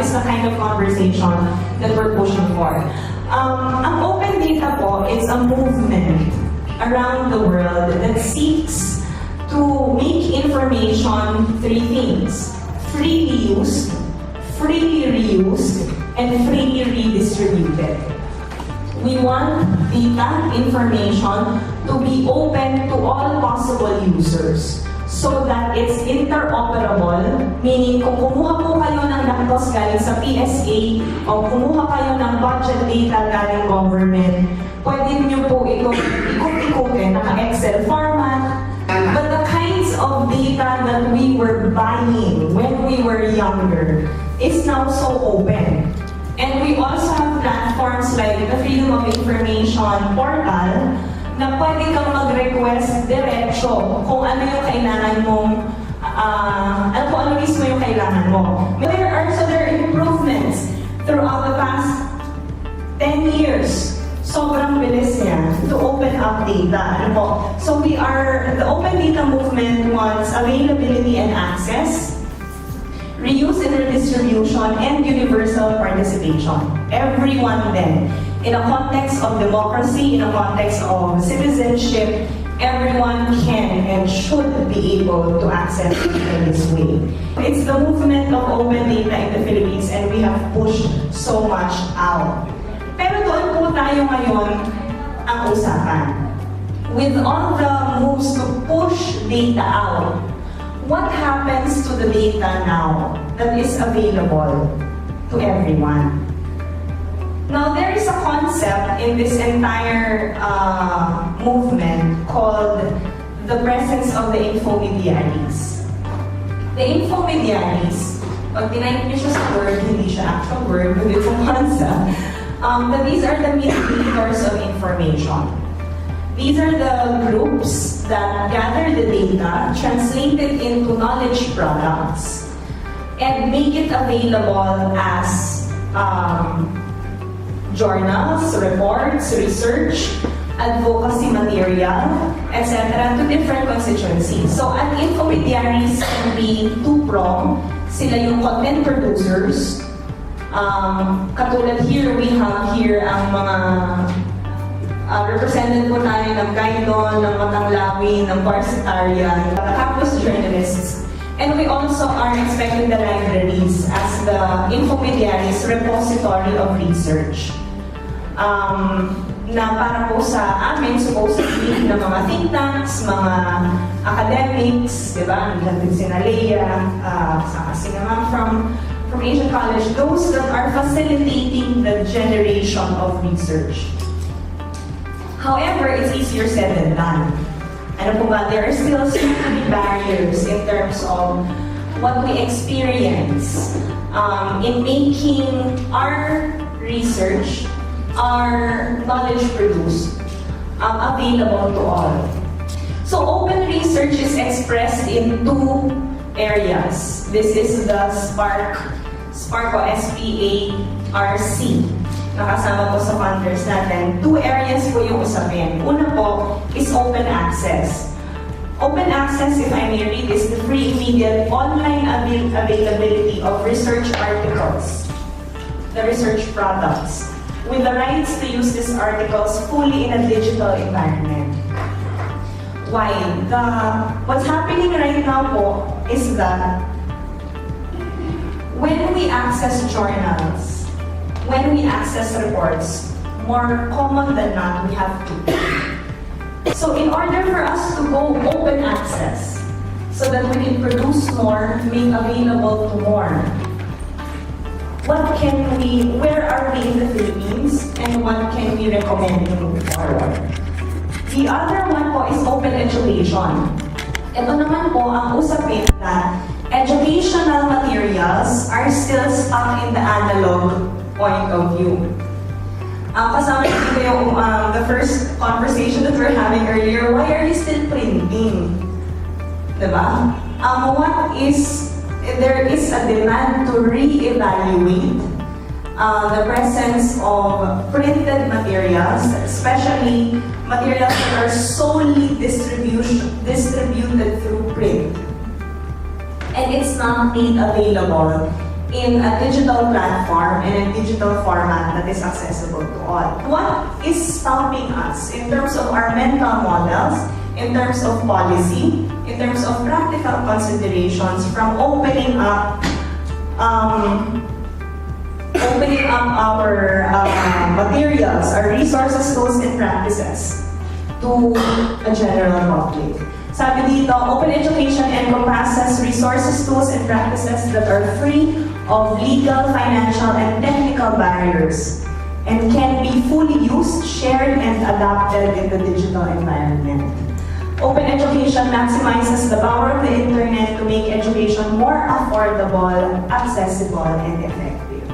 is the kind of conversation that we're pushing for. Ang open data po is a movement around the world that seeks to make information three things: freely used, freely reused, and freely redistributed. We want data, information to be open to all possible users so that it's interoperable, meaning kung kumuha po kayo ng datos galing sa PSA o kumuha kayo ng budget data galing government, pwede niyo po ito ikot-ikotin, naka-Excel format. But the kinds of data that we were buying when we were younger is now so open. And we also have platforms like the Freedom of Information portal na pwede kang mag-request diretso kung ano yung kailangan mong, kung ano mismo yung kailangan mo. There are improvements throughout the past 10 years. Sobrang bilis niya to open up data. So the open data movement wants availability and access, reuse and redistribution, and universal participation. Everyone then, in a context of democracy, in a context of citizenship, everyone can and should be able to access it in this way. It's the movement of open data in the Philippines, and we have pushed so much out. Pero doon po tayo ngayon ang usapan. With all the moves to push data out, what happens to the data now that is available to everyone? Now, there is a concept in this entire movement called the presence of the infomediaries. The infomediaries, pag tinayip niyo siya sa word, hindi siya actual word, but it's a concept, that these are the mediators of information. These are the groups that gather the data, translate it into knowledge products, and make it available as journals, reports, research, advocacy material, etc. to different constituencies. So, an infomediaries can be two-pronged. Sila yung content producers. Katulad here, we have here ang mga represented po tayo ng Gaidon, ng Matanglawi, ng Parsitarian, the campus journalists. And we also are expecting the libraries as the infomediaries repository of research. Na para po sa amin, supposedly, ng mga think tanks, mga academics, di ba? Nandun si Nalea, si naman from Asian College, those that are facilitating the generation of research. However, it's easier said than done. Ano po ba? There are still so many barriers in terms of what we experience in making our research, our knowledge produced, available to all. So open research is expressed in two areas. This is the SPARC o SPARC. Nakasama po sa funders natin. Two areas po yung usapin. Una po is open access. Open access, if I may read, is the free, immediate, online availability of research articles, the research products, with the rights to use these articles fully in a digital environment. Why? What's happening right now po is that when we access journals, when we access reports, more common than not, we have to pay. So in order for us to go open access, so that we can produce more, make available to more, where are we in the Philippines, and what can we recommend moving forward? The other one po is open education. Ito naman po ang usapin na educational materials are still stuck in the analog point of view. Kasama dito yung the first conversation that we're having earlier, why are you still printing? Diba? There is a demand to re-evaluate the presence of printed materials, especially materials that are solely distributed through print. And it's not made available in a digital platform and a digital format that is accessible to all. What is stopping us in terms of our mental models, in terms of policy, in terms of practical considerations from opening up our materials, our resources, tools, and practices to a general public? Sabi dito, open education encompasses resources, tools, and practices that are free of legal, financial, and technical barriers and can be fully used, shared, and adapted in the digital environment. Open education maximizes the power of the internet to make education more affordable, accessible, and effective.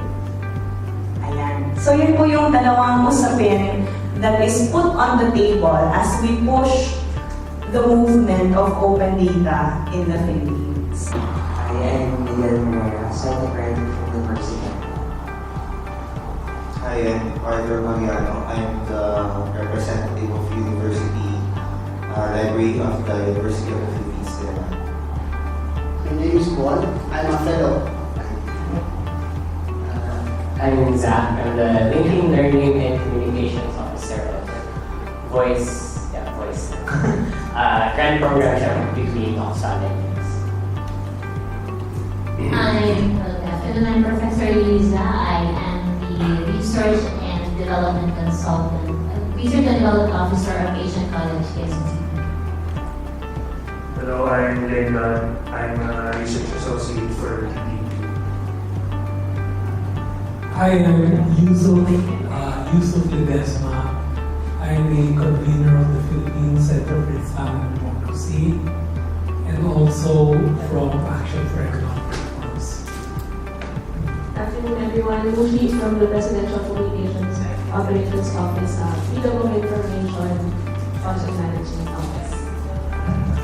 Ayan. So yun po yung dalawang usapin that is put on the table as we push the movement of open data in the Philippines. I am Miguel Moreira, second graduate from the University. Hi, I'm Arthur Mariano. I'm the representative of University Library of the University of the Philippines. My name is Paul. I'm a fellow. I'm Zach. I'm the Linking Learning and Communications Officer of Voice. Grant Program siya degree in Oxford. I'm Professor Liza. I am the Research and Development Consultant, Research and Development Officer of Asian College, Quezon City. Hello, I'm Leonard. I'm a Research Associate for DBU. Hi, I'm Yusuf Ledesma. I'm the convener of the Philippine Center for Islamic Democracy and also from Action for Economic Reforms. Good afternoon, everyone. Mushi from the Presidential Communications Operations Office, Freedom of Information, Content Management Office.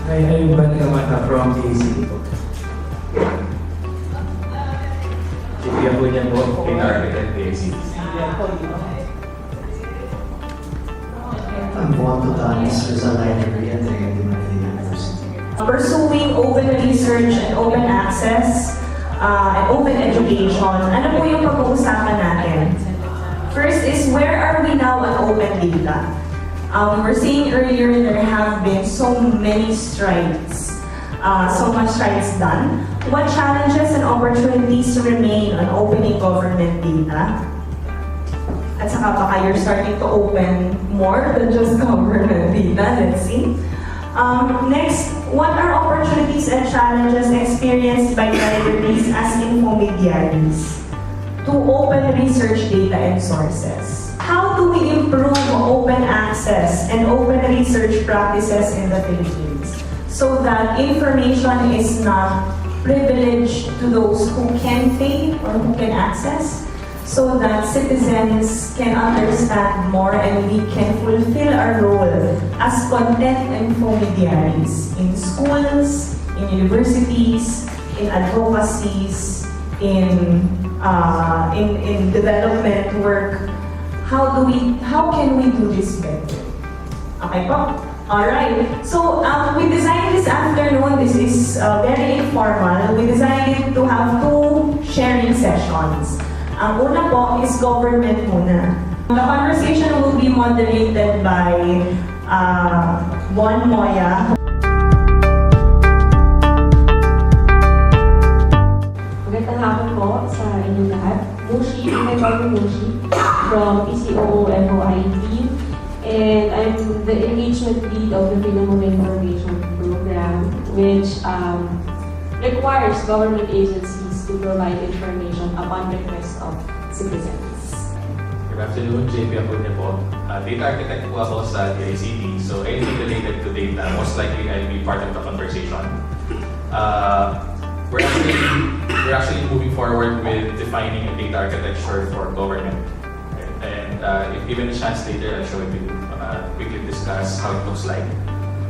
Hi, I'm Van Gamata from the ACT. Sige po niya po, in architect the ACT. I'm Juan Tutanes, Rizal Library at the University. Pursuing open research and open access and open education, ano po yung pag-uusapan natin? First is, where are we now on open data? We're saying earlier there have been so many strides, so much strides done. What challenges and opportunities remain on opening government data? At saka baka you're starting to open more than just government data. Let's see. Next, what are opportunities and challenges experienced by libraries as infomediaries to open research data and sources? How do we improve open access and open research practices in the Philippines so that information is not privileged to those who can pay or who can access, so that citizens can understand more and we can fulfill our role as content infomediaries in schools, in universities, in advocacies, in development work. How can we do this better? Okay po? Alright. So we designed this afternoon, this is very informal. We designed to have two sharing sessions. Ang una po is government muna. The conversation will be moderated by Bon Moya. Magandang hapon po sa inyong lahat. Mushi, I'm Mushi from PCOO-FOI team. And I'm the engagement lead of the Freedom of Information program, which requires government agencies to provide information upon request of citizens. Good afternoon, JP Acuña po. Data architect po ako sa DICT. So anything related to data, most likely I'll be part of the conversation. We're actually moving forward with defining a data architecture for government. And if given a chance later, I'll show it to you. Quickly discuss how it looks like,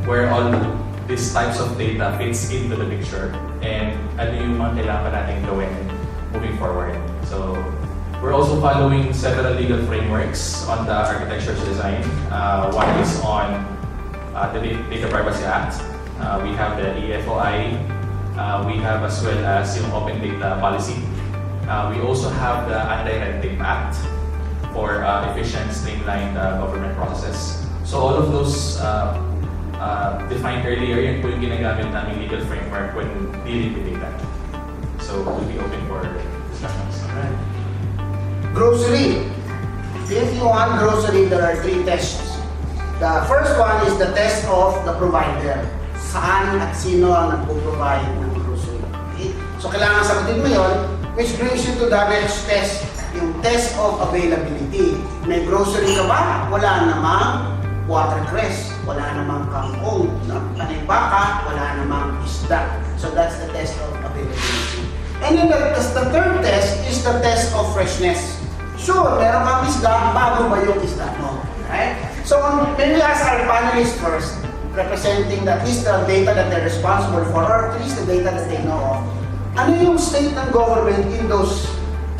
where all these types of data fits into the picture, and ano yung mga kailangan natin gawin moving forward. So we're also following several legal frameworks on the architecture's design. One is on the Data Privacy Act. We have the EFOI. We have as well as yung Open Data Policy. We also have the Anti-Red Tape Act for efficient, streamlined government processes. So all of those defined earlier, yun po yung ginagamit namin legal framework when dealing with data. So we'll be open for discussions. Grocery. If you want grocery, there are 3 tests. The first one is the test of the provider. Saan at sino ang nagpo-provide ng grocery. Okay? So kailangan sagutin mo yun, which brings you to the next test, yung test of availability. May grocery ka ba? Wala namang watercress, wala namang kangkong, panibaka, wala namang isda. So that's the test of availability. And then the third test is the test of freshness. Sure, meron kang isda, bago ba yung isda mo? Right? So, maybe ask our panelists first, representing at least the data that they're responsible for, or at least the data that they know of. Ano yung state ng government in those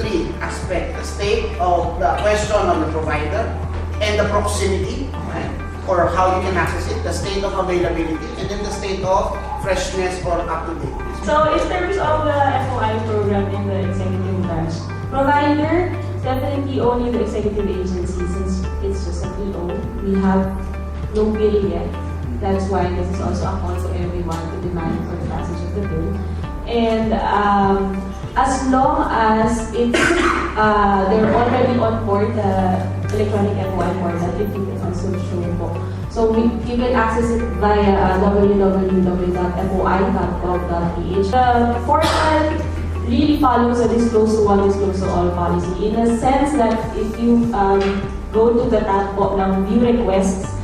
3 aspects? The state of the question of the provider, and the proximity, right? Or how you can access it, the state of availability, and then the state of freshness or up-to-date. So in terms of the FOI program in the executive branch, provider, definitely only the executive agency since it's just an EO. We have no bill yet. That's why this is also a call to everyone to demand for the passage of the bill. And as long as it's they're already on board the electronic FOI portal, if you can also show po. So you can access it via www.foi.gov.ph. The portal really follows a disclose to one, disclose to all policy in a sense that if you go to the tab po ng view requests,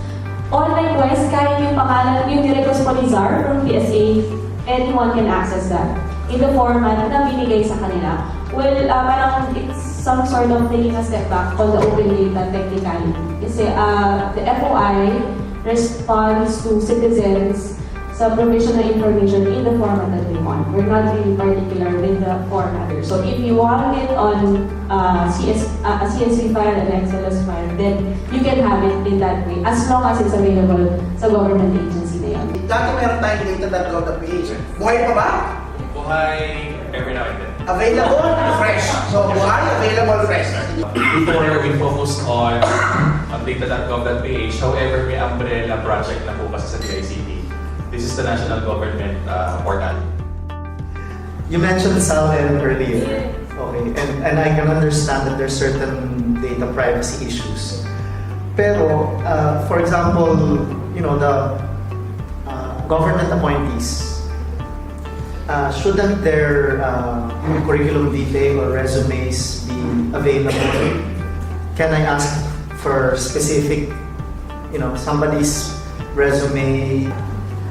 all requests, kahit yung pangalan, yung request po ni ZAR from PSA, anyone can access that in the format na binigay sa kanila. Well, parang it's some sort of taking a step back on the open data technicality. Kasi the FOI responds to citizens sa provision of information in the format that they want. We're not really particular with the formatter. So if you want it on a CSV file, an XLS file, then you can have it in that way as long as it's available sa government agency na yun. Dati meron tayong data.gov.ph. Buhay pa ba? Buhay every now and then. Available, fresh. So, buhay, available, fresh. Before, we focused on data.gov.ph. However, may umbrella project na po kasi sa DICT. This is the national government portal. You mentioned SALN earlier. Okay, and I can understand that there's certain data privacy issues. Pero, for example, you know, the government appointees, shouldn't their curriculum vitae or resumes be available? Can I ask for specific, you know, somebody's resume?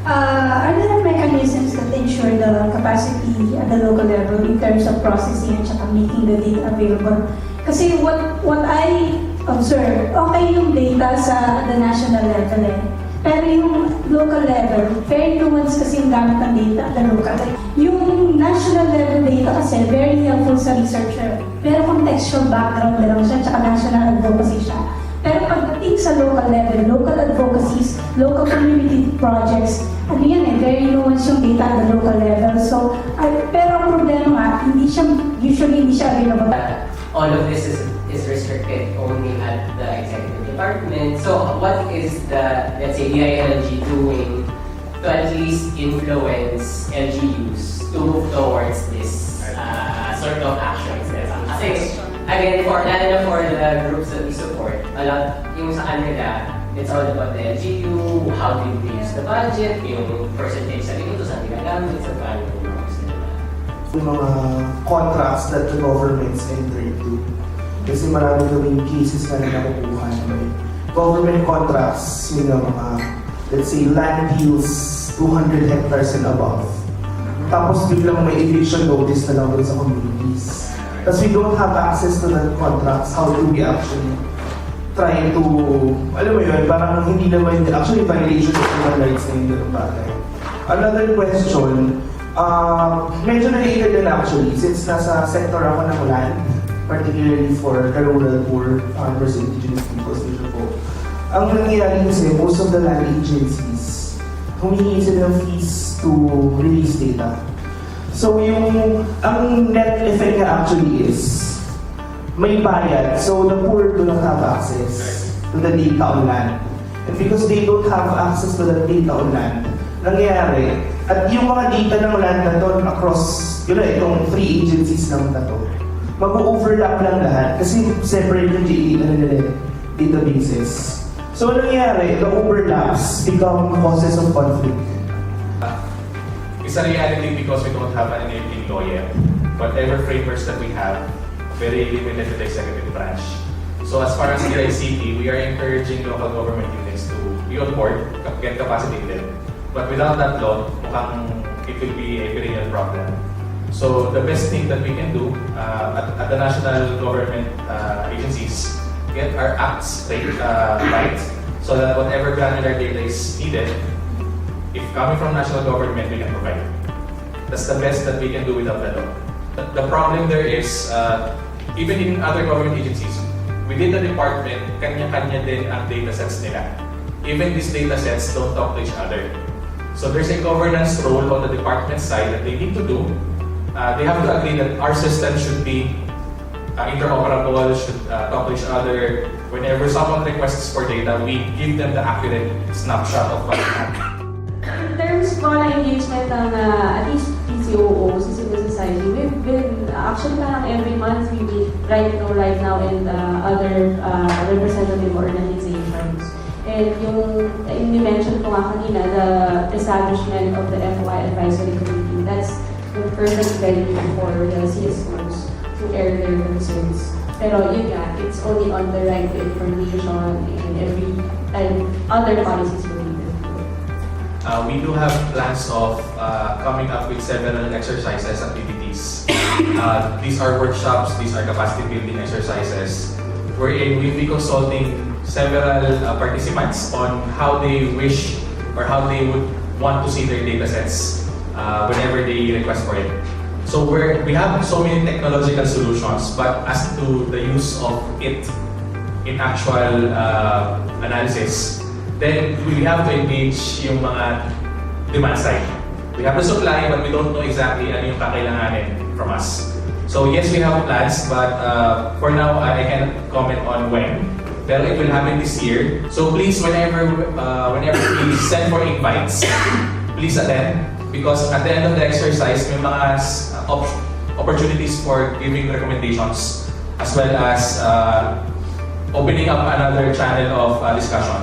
Are there mechanisms that ensure the capacity at the local level in terms of processing and saka making the data available? Kasi what I observe, okay yung data sa the national level eh. Pero yung local level, very nuanced kasi yung gamit ng data at the local. Yung national level data kasi very helpful sa researcher. Pero contextual background na lang siya, tsaka national advocacy siya. Pero pagdating sa local level, local advocacies, local community projects, ano yan eh, very nuanced yung data at the local level. So, pero ang problema nga, usually hindi siya available. All of this is restricted only at the executive department. So what is the, let's say, DILG doing to at least influence LGUs to move towards this sort of actions? Kasi again, lalo na for the groups that we support, a lot, yung sa kanila, it's all about the LGU, how do you use the budget, yung percentage sa dito, saan ginagamit, sa paano yung Yung mga contracts that the governments enter into. Kasi marami kaming cases na nakukuha naman. Government contracts, yung mga, let's say, land deals 200 hectares and above. Tapos biglang may eviction notice na lang sa communities. Tapos we don't have access to that contracts. How do we actually try to, alam mo yun, parang hindi naman, actually violation of human rights na yung ganung bagay. Another question, medyo related din actually, since nasa sector ako ng land, particularly for the rural poor farmers and indigenous peoples, medyo po. Ang nangyayari kasi, most of the land agencies, humingi sila ng fees to release data. So ang net effect nga actually is, may bayad, so the poor do not have access to the data on land. And because they don't have access to the data on land, nangyayari, at yung mga data ng land na to across, itong 3 agencies lang na to, mag-overlap lang lahat kasi separate yung databases. So ano nangyayari, the overlaps become causes of conflict. It's a reality because we don't have an enabling law yet. Whatever frameworks that we have, very limited to the executive branch. So as far as DICT, we are encouraging local government units to be on board, get capacitated. But without that law, it will be a perennial problem. So the best thing that we can do at the national government agencies, get our acts right, so that whatever granular data is needed, if coming from national government, we can provide. That's the best that we can do without the law. The problem there is, even in other government agencies, within the department, kanya-kanya din ang data sets nila. Even these data sets don't talk to each other. So there's a governance role on the department side that they need to do. They have to agree that our system should be interoperable, should talk to each other. Whenever someone requests for data, we give them the accurate snapshot of what we have. In terms po ng engagement ng at least PCOO sa civil society, we've been, actually parang every month we meet right now and other representative organizations. And yung mention ko nga kanina, the establishment of the FOI Advisory Committee, that's the perfect venue for the CSOs to air their concerns. Pero yun nga, it's only on the right to information and other policies related to it. We do have plans of coming up with several exercises, activities. These are workshops, these are capacity building exercises, wherein we'll be consulting several participants on how they wish or how they would want to see their data sets whenever they request for it. So we have so many technological solutions, but as to the use of it in actual analysis, then we have to engage yung mga demand side. We have the supply, but we don't know exactly ano yung kakailanganin from us. So yes, we have plans, but for now, I cannot comment on when. Pero it will happen this year. So please, whenever we send for invites, please attend. Because at the end of the exercise, may mga opportunities for giving recommendations, as well as opening up another channel of discussion.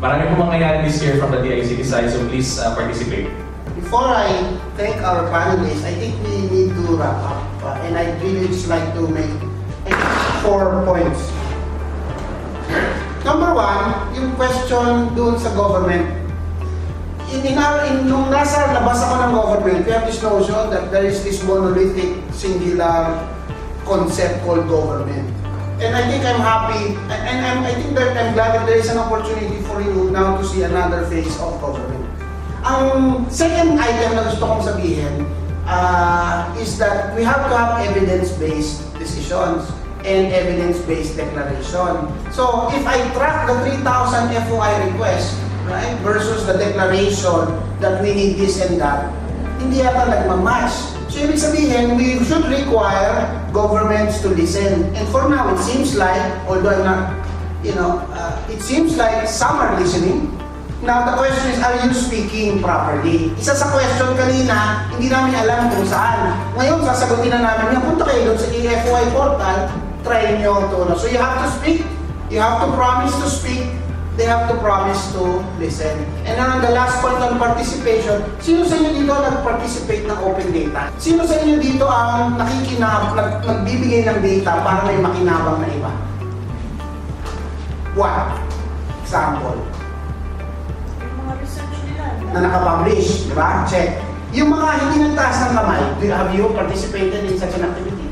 Marami po mangyayari this year from the DICT side, so please participate. Before I thank our panelists, I think we need to wrap up. And I'd really just like to make 4 points. Number 1, yung question dun sa government. Nung nasa labas ako ng government, we have this notion that there is this monolithic, singular concept called government. And I think I'm happy, and I think that I'm glad that there is an opportunity for you now to see another face of government. Ang second item na gusto kong sabihin is that we have to have evidence-based decisions and evidence-based declaration. So if I track the 3,000 FOI requests, right, versus the declaration that we need this and that, hindi yata nagmamatch. So ibig sabihin, we should require governments to listen. And for now, it seems like, although I'm not, it seems like some are listening. Now, the question is, are you speaking properly? Isa sa question kanina, hindi namin alam kung saan. Ngayon, sasagutin na namin, punta kayo doon sa EFOI portal, try nyo ito. So you have to speak, you have to promise to speak, they have to promise to listen. And then on the last point on participation, sino sa inyo dito nag-participate ng open data? Sino sa inyo dito ang nagbibigay ng data para may makinabang na iba? One example. Na nakapublish, di ba? Check. Yung mga hindi nagtaas ng kamay, have you participated in such an activity?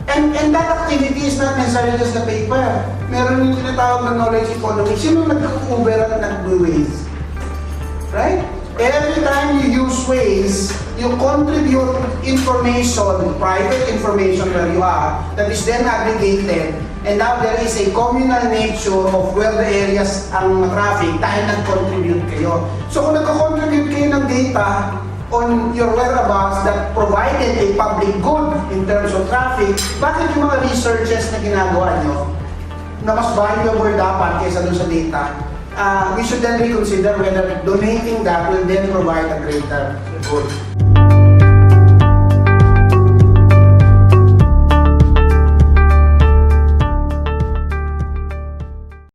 And that activity is not necessarily just the paper. Meron yung tinatawag na knowledge economy. Sino nag-Uber at nag-Waze? Right? Every time you use Waze, you contribute information, private information where you are, that is then aggregated. And now there is a communal nature of where the areas ang traffic dahil nag-contribute kayo. So kung nag-contribute kayo ng data, on your whereabouts that provided a public good in terms of traffic, bakit yung mga researches na ginagawa nyo na mas valuable dapat kaysa dun sa data, we should then reconsider whether donating that will then provide a greater good.